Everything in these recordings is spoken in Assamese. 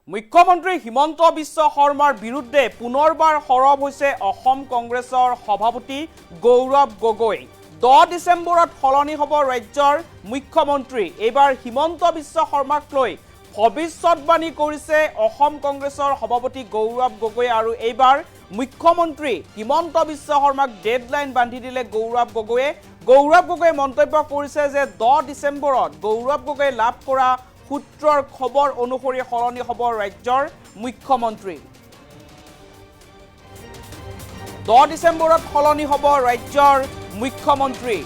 মুখ্যমন্ত্ৰী হিমন্ত বিশ্ব শৰ্মাৰ বিৰুদ্ধে পুনৰবাৰ সৰব হৈছে অসম কংগ্ৰেছৰ সভাপতি গৌৰৱ গগৈ। 10 ডিচেম্বৰত সলনি হ'ব ৰাজ্যৰ মুখ্যমন্ত্ৰী। এইবাৰ হিমন্ত বিশ্ব শৰ্মাক লৈ ভৱিষ্যতবাণী কৰিছে অসম কংগ্ৰেছৰ সভাপতি গৌৰৱ গগৈ আৰু এইবাৰ মুখ্যমন্ত্ৰী হিমন্ত বিশ্ব শৰ্মাক ডেডলাইন বান্ধি দিলে গৌৰৱ গগৈয়ে। গৌৰৱ গগৈয়ে মন্তব্য কৰিছে যে 10 ডিচেম্বৰত গৌৰৱ গগৈয়ে লাভ কৰা সূত্ৰৰ খবৰ অনুসৰি সলনি হ'ব ৰাজ্যৰ মুখ্যমন্ত্ৰী। 10 ডিচেম্বৰত সলনি হ'ব ৰাজ্যৰ মুখ্যমন্ত্ৰী।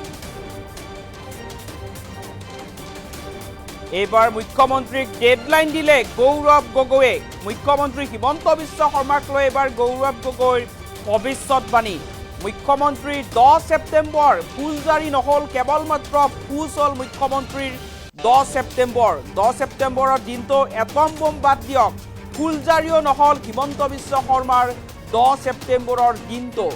এইবাৰ মুখ্যমন্ত্ৰীক ডেডলাইন দিলে গৌৰৱ গগৈয়ে। মুখ্যমন্ত্ৰী হিমন্ত বিশ্ব শৰ্মাক লৈ এইবাৰ গৌৰৱ গগৈৰ ভৱিষ্যতবাণী। মুখ্যমন্ত্ৰীৰ 10 ছেপ্টেম্বৰ ফুলজাৰি নহ'ল, কেৱল মাত্ৰ ফুজ হ'ল মুখ্যমন্ত্ৰীৰ 10 ছেপ্টেম্বৰ। 10 ছেপ্টেম্বৰৰ দিনটো এটম বম বাদ দিয়ক, ফুলজাৰিও নহ'ল হিমন্ত বিশ্ব শৰ্মাৰ 10 ছেপ্টেম্বৰৰ দিনটো।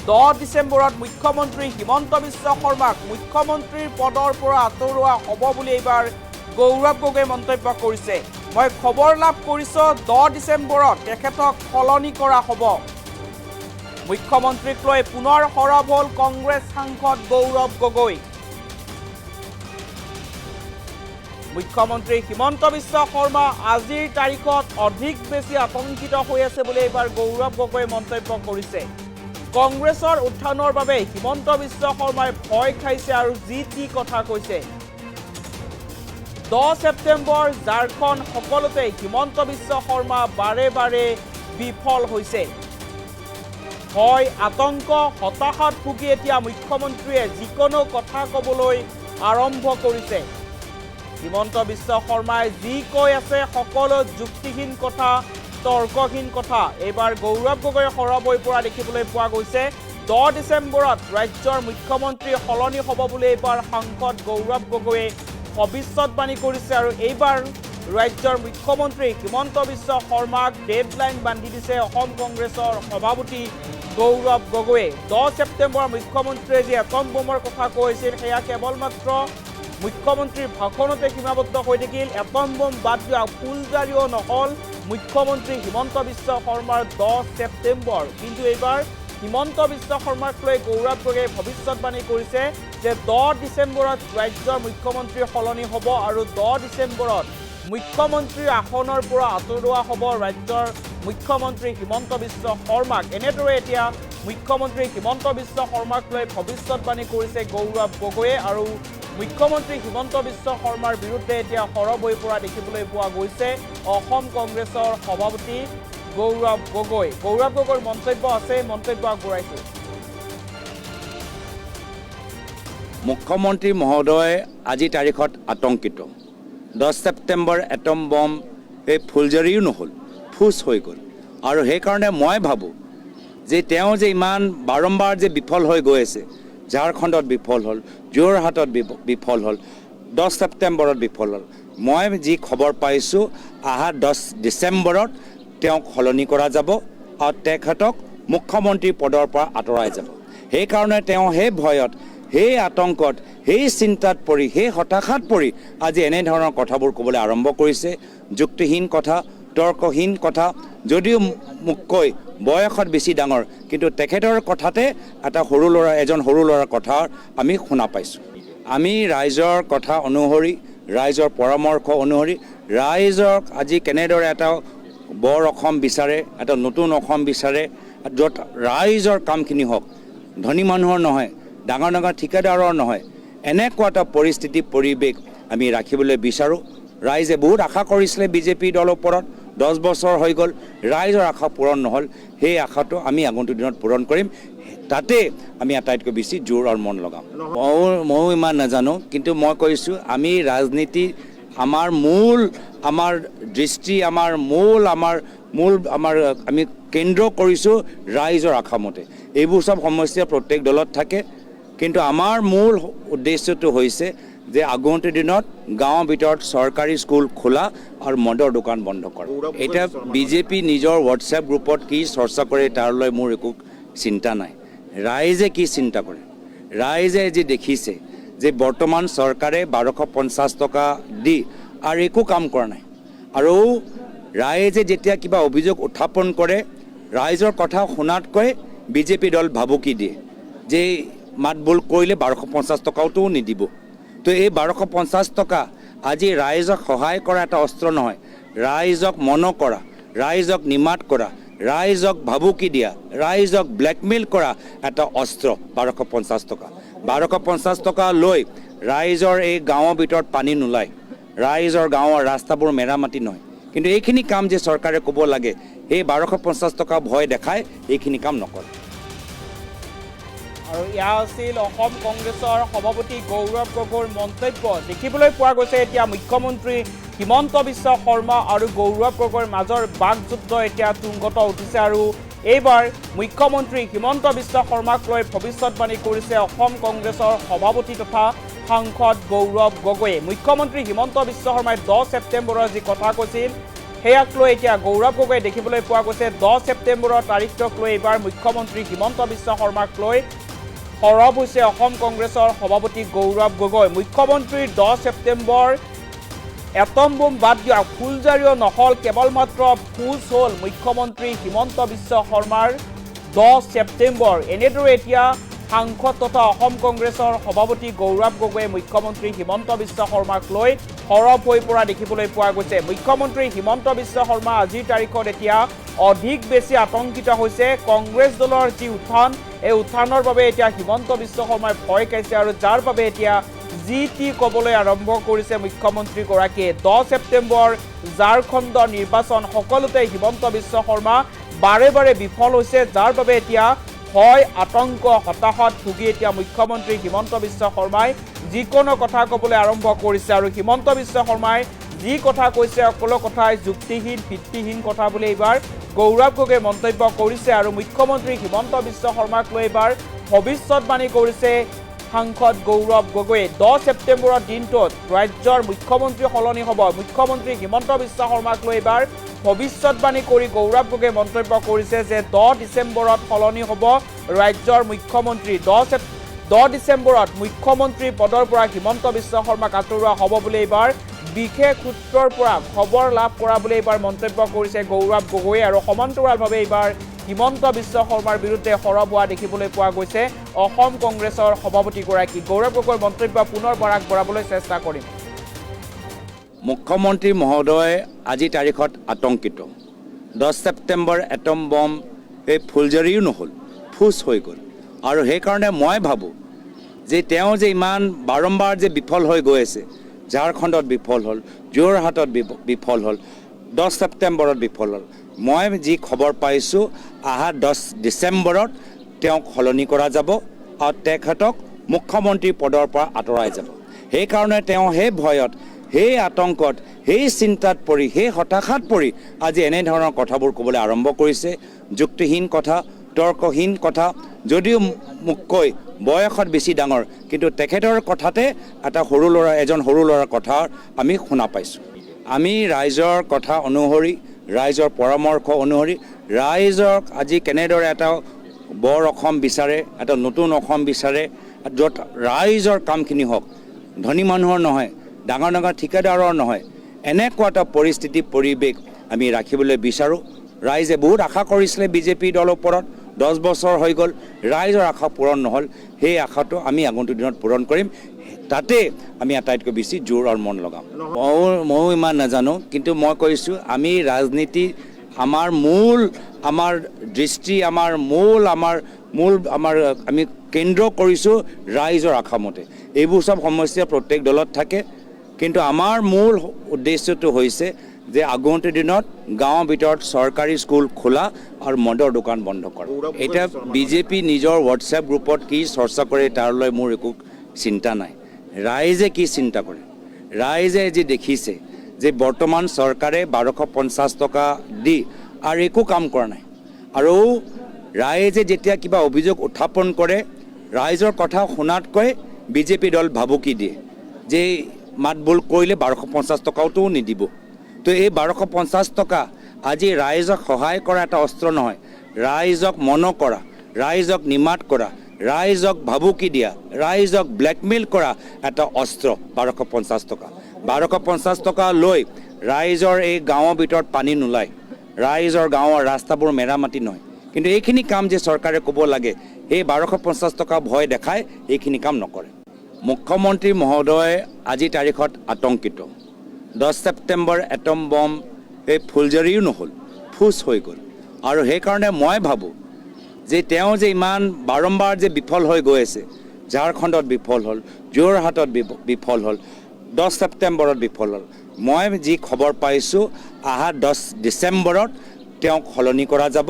10 ডিচেম্বৰত মুখ্যমন্ত্ৰী হিমন্ত বিশ্ব শৰ্মাক মুখ্যমন্ত্ৰীৰ পদৰ পৰা আঁতৰোৱা হ'ব বুলি এইবাৰ গৌৰৱ গগৈয়ে মন্তব্য কৰিছে। মই খবৰ লাভ কৰিছোঁ 10 ডিচেম্বৰত তেখেতক সলনি কৰা হ'ব। মুখ্যমন্ত্ৰীক লৈ পুনৰ সৰব হ'ল কংগ্ৰেছ সাংসদ গৌৰৱ গগৈ। মুখ্যমন্ত্ৰী হিমন্ত বিশ্ব শৰ্মা আজিৰ তাৰিখত অধিক বেছি আতংকিত হৈ আছে বুলি এইবাৰ গৌৰৱ গগৈয়ে মন্তব্য কৰিছে। কংগ্ৰেছৰ উত্থানৰ বাবে হিমন্ত বিশ্ব শৰ্মাই ভয় খাইছে আৰু যি টি কথা কৈছে। 10 ছেপ্টেম্বৰ ঝাৰখণ্ড সকলোতে হিমন্ত বিশ্ব শৰ্মা বাৰে বাৰে বিফল হৈছে। ভয়, আতংক, হতাশাত ভুগি এতিয়া মুখ্যমন্ত্ৰীয়ে যিকোনো কথা ক'বলৈ আৰম্ভ কৰিছে। হিমন্ত বিশ্ব শৰ্মাই যি কৈ আছে সকলো যুক্তিহীন কথা, তৰ্কহীন কথা। এইবাৰ গৌৰৱ গগৈ সৰব হৈ পৰা দেখিবলৈ পোৱা গৈছে। 10 ডিচেম্বৰত ৰাজ্যৰ মুখ্যমন্ত্ৰী সলনি হ'ব বুলি এইবাৰ সাংসদ গৌৰৱ গগৈয়ে ভৱিষ্যতবাণী কৰিছে আৰু এইবাৰ ৰাজ্যৰ মুখ্যমন্ত্ৰী হিমন্ত বিশ্ব শৰ্মাক ডেডলাইন বান্ধি দিছে অসম কংগ্ৰেছৰ সভাপতি গৌৰৱ গগৈয়ে। 10 ছেপ্টেম্বৰ মুখ্যমন্ত্ৰীয়ে যি এটম বোমৰ কথা কৈছিল সেয়া কেৱল মাত্ৰ মুখ্যমন্ত্ৰীৰ ভাষণতে সীমাবদ্ধ হৈ থাকিল। এটম বোম বাদ দিয়া ফুলজাৰিও নহ'ল মুখ্যমন্ত্ৰী হিমন্ত বিশ্ব শৰ্মাৰ 10 ছেপ্টেম্বৰ। কিন্তু এইবাৰ হিমন্ত বিশ্ব শৰ্মাক লৈ গৌৰৱ গগৈয়ে ভৱিষ্যতবাণী কৰিছে যে 10 ডিচেম্বৰত ৰাজ্যৰ মুখ্যমন্ত্ৰী সলনি হ'ব আৰু 10 ডিচেম্বৰত মুখ্যমন্ত্ৰীৰ আসনৰ পৰা আঁতৰোৱা হ'ব ৰাজ্যৰ মুখ্যমন্ত্ৰী হিমন্ত বিশ্ব শৰ্মাক। এনেদৰে এতিয়া মুখ্যমন্ত্ৰী হিমন্ত বিশ্ব শৰ্মাক লৈ ভৱিষ্যতবাণী কৰিছে গৌৰৱ গগৈয়ে আৰু মুখ্যমন্ত্ৰী হিমন্ত বিশ্ব শৰ্মাৰ বিৰুদ্ধে এতিয়া সৰব হৈ পৰা দেখিবলৈ পোৱা গৈছে অসম কংগ্ৰেছৰ সভাপতি গৌৰৱ গগৈ। গৌৰৱ গগৈৰ মন্তব্য আছে, মন্তব্য আগবঢ়াইছোঁ। মুখ্যমন্ত্ৰী মহোদয় আজি তাৰিখত আতংকিত। 10 ছেপ্টেম্বৰ এটম বম এই ফুলজাৰিও নহ'ল, ফুজ হৈ গ'ল। আৰু সেইকাৰণে মই ভাবোঁ যে তেওঁ যে ইমান বাৰম্বাৰ যে বিফল হৈ গৈ আছে, ঝাৰখণ্ডত বিফল হ'ল, যোৰহাটত বিফল হ'ল, 10 ছেপ্টেম্বৰত বিফল হ'ল। মই যি খবৰ পাইছোঁ অহা 10 ডিচেম্বৰত তেওঁক সলনি কৰা যাব আৰু তেখেতক মুখ্যমন্ত্ৰী পদৰ পৰা আঁতৰাই যাব। সেইকাৰণে তেওঁ সেই ভয়ত, সেই আতংকত, সেই চিন্তাত পৰি, সেই হতাশাত পৰি আজি এনেধৰণৰ কথাবোৰ ক'বলৈ আৰম্ভ কৰিছে। যুক্তিহীন কথা, তৰ্কহীন কথা। যদিও মোতকৈ বয়সত বেছি ডাঙৰ, কিন্তু তেখেতৰ কথাতে এজন সৰু ল'ৰাৰ কথা আমি শুনা পাইছোঁ। আমি ৰাইজৰ কথা অনুসৰি, ৰাইজৰ পৰামৰ্শ অনুসৰি, ৰাইজক আজি কেনেদৰে এটা বৰ অসম বিচাৰে, এটা নতুন অসম বিচাৰে, য'ত ৰাইজৰ কামখিনি হওক, ধনী মানুহৰ নহয়, ডাঙৰ ডাঙৰ ঠিকাদাৰৰ নহয়, এনেকুৱা এটা পৰিস্থিতি পৰিৱেশ আমি ৰাখিবলৈ বিচাৰোঁ। ৰাইজে বহুত আশা কৰিছিলে বিজেপি দলৰ ওপৰত, 10 বছৰ হৈ গ'ল, ৰাইজৰ আশা পূৰণ নহ'ল। সেই আশাটো আমি আগন্তুক দিনত পূৰণ কৰিম। তাতে আমি আটাইতকৈ বেছি জোৰ আৰু মন লগাম। ময়ো ইমান নাজানো, কিন্তু মই কৈছোঁ আমি ৰাজনীতি, আমাৰ দৃষ্টি, আমি কেন্দ্ৰ কৰিছোঁ ৰাইজৰ আশামতে। এইবোৰ চব সমস্যা প্ৰত্যেক দলত থাকে, কিন্তু আমাৰ মূল উদ্দেশ্যটো হৈছে যে আগন্তুক দিনত গাঁৱৰ ভিতৰত চৰকাৰী স্কুল খোলা আৰু মদৰ দোকান বন্ধ কৰা। এতিয়া বিজেপি নিজৰ হোৱাটছএপ গ্ৰুপত কি চৰ্চা কৰে তাৰলৈ মোৰ একো চিন্তা নাই। ৰাইজে কি চিন্তা কৰে? ৰাইজে যি দেখিছে যে বৰ্তমান চৰকাৰে 1250 টকা দি আৰু একো কাম কৰা নাই আৰু ৰাইজে যেতিয়া কিবা অভিযোগ উত্থাপন কৰে ৰাইজৰ কথা শুনাতকৈ বিজেপি দল ভাবুকি দিয়ে যে মাতবোল কৰিলে 1250 টকাওতো নিদিব। তো এই 1250 টকা আজি ৰাইজক সহায় কৰা এটা অস্ত্ৰ নহয়, ৰাইজক মন কৰা, ৰাইজক নিমাত কৰা, ৰাইজক ভাবুকি দিয়া, ৰাইজক ব্লেকমেইল কৰা এটা অস্ত্ৰ 1250 টকা। 1250 টকা লৈ ৰাইজৰ এই গাঁৱৰ ভিতৰত পানী নোলায়, ৰাইজৰ গাঁৱৰ ৰাস্তাবোৰ মেৰামতি নহয়। কিন্তু এইখিনি কাম যে চৰকাৰে ক'ব লাগে এই 1250 টকা ভয় দেখাই এইখিনি কাম নকৰে। আৰু এয়া আছিল অসম কংগ্ৰেছৰ সভাপতি গৌৰৱ গগৈৰ মন্তব্য। দেখিবলৈ পোৱা গৈছে এতিয়া মুখ্যমন্ত্ৰী হিমন্ত বিশ্ব শৰ্মা আৰু গৌৰৱ গগৈৰ মাজৰ বাকযুদ্ধ এতিয়া তুংগত উঠিছে আৰু এইবাৰ মুখ্যমন্ত্ৰী হিমন্ত বিশ্ব শৰ্মাক লৈ ভৱিষ্যতবাণী কৰিছে অসম কংগ্ৰেছৰ সভাপতি তথা সাংসদ গৌৰৱ গগৈয়ে। মুখ্যমন্ত্ৰী হিমন্ত বিশ্ব শৰ্মাই 10 ছেপ্টেম্বৰৰ যি কথা কৈছিল সেয়াক লৈ এতিয়া গৌৰৱ গগৈয়ে দেখিবলৈ পোৱা গৈছে 10 ছেপ্টেম্বৰৰ তাৰিখটোক লৈ এইবাৰ মুখ্যমন্ত্ৰী হিমন্ত বিশ্ব শৰ্মাক লৈ সৰব হৈছে অসম কংগ্ৰেছৰ সভাপতি গৌৰৱ গগৈ। মুখ্যমন্ত্ৰীৰ 10 ছেপ্টেম্বৰ এটম বোম বাদ দিয়া ফুলজাৰিও নহল, কেৱল মাত্ৰ ফুজ হ'ল মুখ্যমন্ত্ৰী হিমন্ত বিশ্ব শৰ্মাৰ 10 ছেপ্টেম্বৰ। এনেদৰে এতিয়া সাংসদ তথা অসম কংগ্ৰেছৰ সভাপতি গৌৰৱ গগৈয়ে মুখ্যমন্ত্ৰী হিমন্ত বিশ্ব শৰ্মাক লৈ সৰব হৈ পৰা দেখিবলৈ পোৱা গৈছে। মুখ্যমন্ত্ৰী হিমন্ত বিশ্ব শৰ্মা আজিৰ তাৰিখত এতিয়া অধিক বেছি আতংকিত হৈছে। কংগ্ৰেছ দলৰ যি উত্থান এই উত্থানৰ বাবে এতিয়া হিমন্ত বিশ্ব শৰ্মাই ভয় খাইছে আৰু যাৰ বাবে এতিয়া যি টি ক'বলৈ আৰম্ভ কৰিছে মুখ্যমন্ত্ৰীগৰাকীয়ে। 10 ছেপ্টেম্বৰ ঝাৰখণ্ড নিৰ্বাচন সকলোতে হিমন্ত বিশ্ব শৰ্মা বাৰে বাৰে বিফল হৈছে, যাৰ বাবে এতিয়া ভয় আতংক হতাশাত ভুগি এতিয়া মুখ্যমন্ত্ৰী হিমন্ত বিশ্ব শৰ্মাই যিকোনো কথা ক'বলৈ আৰম্ভ কৰিছে আৰু হিমন্ত বিশ্ব শৰ্মাই যি কথা কৈছে সকলো কথাই যুক্তিহীন ভিত্তিহীন কথা বুলি এইবাৰ গৌৰৱ গগৈয়ে মন্তব্য কৰিছে আৰু মুখ্যমন্ত্ৰী হিমন্ত বিশ্ব শৰ্মাক লৈ এইবাৰ ভৱিষ্যতবাণী কৰিছে সাংসদ গৌৰৱ গগৈয়ে। 10 ছেপ্টেম্বৰৰ দিনটোত ৰাজ্যৰ মুখ্যমন্ত্ৰী সলনি হ'ব। মুখ্যমন্ত্ৰী হিমন্ত বিশ্ব শৰ্মাক লৈ এইবাৰ ভৱিষ্যতবাণী কৰি গৌৰৱ গগৈয়ে মন্তব্য কৰিছে যে 10 ডিচেম্বৰত সলনি হ'ব ৰাজ্যৰ মুখ্যমন্ত্ৰী। 10 ডিচেম্বৰত মুখ্যমন্ত্ৰী পদৰ পৰা হিমন্ত বিশ্ব শৰ্মাক আঁতৰোৱা হ'ব বুলি এইবাৰ বিশেষ সূত্ৰৰ পৰা খবৰ লাভ কৰা বুলি এইবাৰ মন্তব্য কৰিছে গৌৰৱ গগৈয়ে আৰু সমান্তৰালভাৱে এইবাৰ হিমন্ত বিশ্ব শৰ্মাৰ বিৰুদ্ধে সৰব হোৱা দেখিবলৈ পোৱা গৈছে অসম কংগ্ৰেছৰ সভাপতিগৰাকী। গৌৰৱ গগৈৰ মন্তব্য পুনৰবাৰ আগবঢ়াবলৈ চেষ্টা কৰিম। মুখ্যমন্ত্ৰী মহোদয় আজি তাৰিখত আতংকিত। 10 ছেপ্টেম্বৰ এটম বম এই ফুলজাৰিও নহ'ল, ফুজ হৈ গ'ল আৰু সেইকাৰণে মই ভাবোঁ যে তেওঁ যে ইমান বাৰম্বাৰ যে বিফল হৈ গৈ আছে, ঝাৰখণ্ডত বিফল হ'ল, যোৰহাটত বিফল হ'ল, 10 ছেপ্টেম্বৰত বিফল হ'ল, মই যি খবৰ পাইছোঁ অহা 10 ডিচেম্বৰত তেওঁক সলনি কৰা যাব আৰু তেখেতক মুখ্যমন্ত্ৰী পদৰ পৰা আঁতৰাই যাব। সেইকাৰণে তেওঁ সেই ভয়ত, সেই আতংকত, সেই চিন্তাত পৰি, সেই হতাশাত পৰি আজি এনেধৰণৰ কথাবোৰ ক'বলৈ আৰম্ভ কৰিছে। যুক্তিহীন কথা, তৰ্কহীন কথা, যদিও মোতকৈ বয়সত বেছি ডাঙৰ কিন্তু তেখেতৰ কথাতে এজন সৰু ল'ৰাৰ কথা আমি শুনা পাইছোঁ। আমি ৰাইজৰ কথা অনুসৰি, ৰাইজৰ পৰামৰ্শ অনুসৰি ৰাইজক আজি কেনেদৰে এটা বৰ অসম বিচাৰে, এটা নতুন অসম বিচাৰে, য'ত ৰাইজৰ কামখিনি হওক, ধনী মানুহৰ নহয়, ডাঙৰ ডাঙৰ ঠিকাদাৰৰ নহয়, এনেকুৱা এটা পৰিস্থিতি পৰিৱেশ আমি ৰাখিবলৈ বিচাৰোঁ। ৰাইজে বহুত আশা কৰিছিলে বিজেপি দলৰ ওপৰত, 10 বছৰ হৈ গ'ল, ৰাইজৰ আশা পূৰণ নহ'ল। সেই আশাটো আমি আগন্তুক দিনত পূৰণ কৰিম, তাতে আমি আটাইতকৈ বেছি জোৰ আৰু মন লগাম। ময়ো ইমান নাজানো, কিন্তু মই কৈছোঁ আমি ৰাজনীতি আমাৰ দৃষ্টি আমি কেন্দ্ৰ কৰিছোঁ ৰাইজৰ আশামতে। এইবোৰ চব সমস্যা প্ৰত্যেক দলত থাকে, কিন্তু আমাৰ মূল উদ্দেশ্যটো হৈছে যে আগন্তুক দিনত গাঁৱৰ ভিতৰত চৰকাৰী স্কুল খোলা আৰু মদৰ দোকান বন্ধ কৰা। এতিয়া বিজেপি নিজৰ হোৱাটছএপ গ্ৰুপত কি চৰ্চা কৰে তাৰলৈ মোৰ একো চিন্তা নাই। ৰাইজে কি চিন্তা কৰে, ৰাইজে যি দেখিছে যে বৰ্তমান চৰকাৰে 1250 টকা দি আৰু একো কাম কৰা নাই আৰু ৰাইজে যেতিয়া কিবা অভিযোগ উত্থাপন কৰে ৰাইজৰ কথা শুনাতকৈ বিজেপি দল ভাবুকি দিয়ে যে মাতবোল কৰিলে 1250 টকাওতো নিদিব। তো এই 1250 টকা আজি ৰাইজক সহায় কৰা এটা অস্ত্ৰ নহয়, ৰাইজক মন কৰা, ৰাইজক নিমাত কৰা, ৰাইজক ভাবুকি দিয়া, ৰাইজক ব্লেকমেইল কৰা এটা অস্ত্ৰ 1250 টকা। 1250 টকা লৈ ৰাইজৰ এই গাঁৱৰ ভিতৰত পানী নোলায়, ৰাইজৰ গাঁৱৰ ৰাস্তাবোৰ মেৰামতি নহয়। কিন্তু এইখিনি কাম যে চৰকাৰে ক'ব লাগে, এই 1250 টকা ভয় দেখাই এইখিনি কাম নকৰে। মুখ্যমন্ত্ৰী মহোদয় আজি তাৰিখত আতংকিত। 10 ছেপ্টেম্বৰ এটম বম এই ফুলজাৰিও নহ'ল, ফুচ হৈ গ'ল। আৰু সেইকাৰণে মই ভাবোঁ যে তেওঁ যে ইমান বাৰম্বাৰ যে বিফল হৈ গৈ আছে, ঝাৰখণ্ডত বিফল হ'ল, যোৰহাটত বিফল হ'ল, 10 ছেপ্টেম্বৰত বিফল হ'ল। মই যি খবৰ পাইছোঁ, অহা 10 ডিচেম্বৰত তেওঁক সলনি কৰা যাব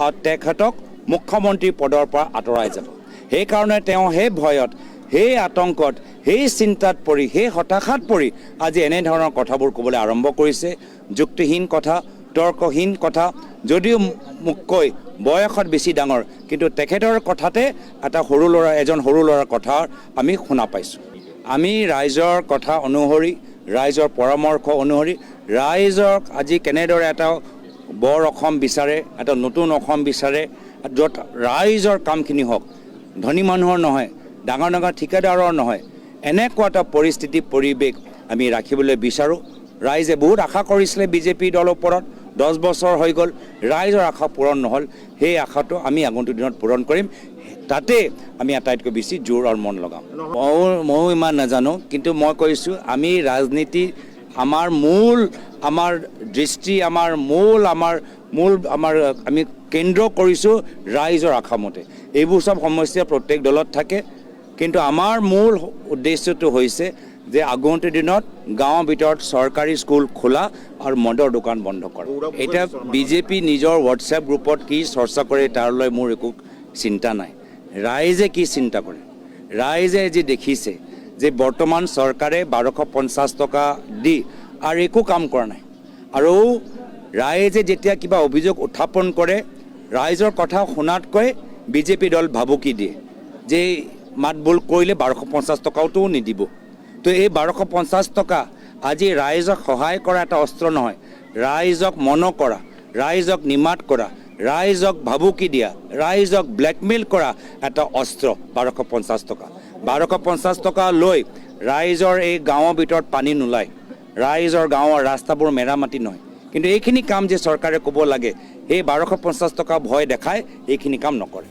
আৰু তেখেতক মুখ্যমন্ত্ৰী পদৰ পৰা আঁতৰাই যাব। সেইকাৰণে তেওঁ সেই ভয়ত, সেই আতংকত, সেই চিন্তাত পৰি, সেই হতাশাত পৰি আজি এনেধৰণৰ কথাবোৰ ক'বলৈ আৰম্ভ কৰিছে। যুক্তিহীন কথা, তৰ্কহীন কথা, যদিও মোতকৈ বয়সত বেছি ডাঙৰ, কিন্তু তেখেতৰ কথাতে এজন সৰু ল'ৰাৰ কথা আমি শুনা পাইছোঁ। আমি ৰাইজৰ কথা অনুসৰি, ৰাইজৰ পৰামৰ্শ অনুসৰি, ৰাইজক আজি কেনেদৰে এটা বৰ অসম বিচাৰে, এটা নতুন অসম বিচাৰে, য'ত ৰাইজৰ কামখিনি হওক, ধনী মানুহৰ নহয়, ডাঙৰ ডাঙৰ ঠিকাদাৰৰ নহয়, এনেকুৱা এটা পৰিৱেশ আমি ৰাখিবলৈ বিচাৰোঁ। ৰাইজে বহুত আশা কৰিছিলে বিজেপি দলৰ ওপৰত, 10 বছৰ হৈ গ'ল, ৰাইজৰ আশা পূৰণ নহ'ল। সেই আশাটো আমি আগন্তুক দিনত পূৰণ কৰিম, তাতে আমি আটাইতকৈ বেছি জোৰ আৰু মন লগাম। ময়ো ইমান নাজানো, কিন্তু মই কৈছোঁ আমি ৰাজনীতি, আমাৰ দৃষ্টি, আমি কেন্দ্ৰ কৰিছোঁ ৰাইজৰ আশামতে। এইবোৰ চব সমস্যা প্ৰত্যেক দলত থাকে, কিন্তু আমাৰ মূল উদ্দেশ্যটো হৈছে যে আগন্তুক দিনত গাঁৱৰ ভিতৰত চৰকাৰী স্কুল খোলা আৰু মদৰ দোকান বন্ধ কৰা। এতিয়া বিজেপি নিজৰ হোৱাটছএপ গ্ৰুপত কি চৰ্চা কৰে তাৰলৈ মোৰ একো চিন্তা নাই। ৰাইজে কি চিন্তা কৰে? ৰাইজে যি দেখিছে যে বৰ্তমান চৰকাৰে 1250 টকা দি আৰু একো কাম কৰা নাই। আৰু ৰাইজে যেতিয়া কিবা অভিযোগ উত্থাপন কৰে, ৰাইজৰ কথা শুনাতকৈ বিজেপি দল ভাবুকি দিয়ে যে মাতবোল কৰিলে 1250 টকাওতো নিদিব। তো এই 1250 টকা আজি ৰাইজক সহায় কৰা এটা অস্ত্ৰ নহয়, ৰাইজক মন কৰা, ৰাইজক নিমাত কৰা, ৰাইজক ভাবুকি দিয়া, ৰাইজক ব্লেকমেইল কৰা এটা অস্ত্ৰ 1250 টকা। 1250 টকা লৈ ৰাইজৰ এই গাঁৱৰ ভিতৰত পানী নোলায়, ৰাইজৰ গাঁৱৰ ৰাস্তাবোৰ মেৰামতি নহয়। কিন্তু এইখিনি কাম যে চৰকাৰে ক'ব লাগে, সেই 1250 টকা ভয় দেখাই এইখিনি কাম নকৰে।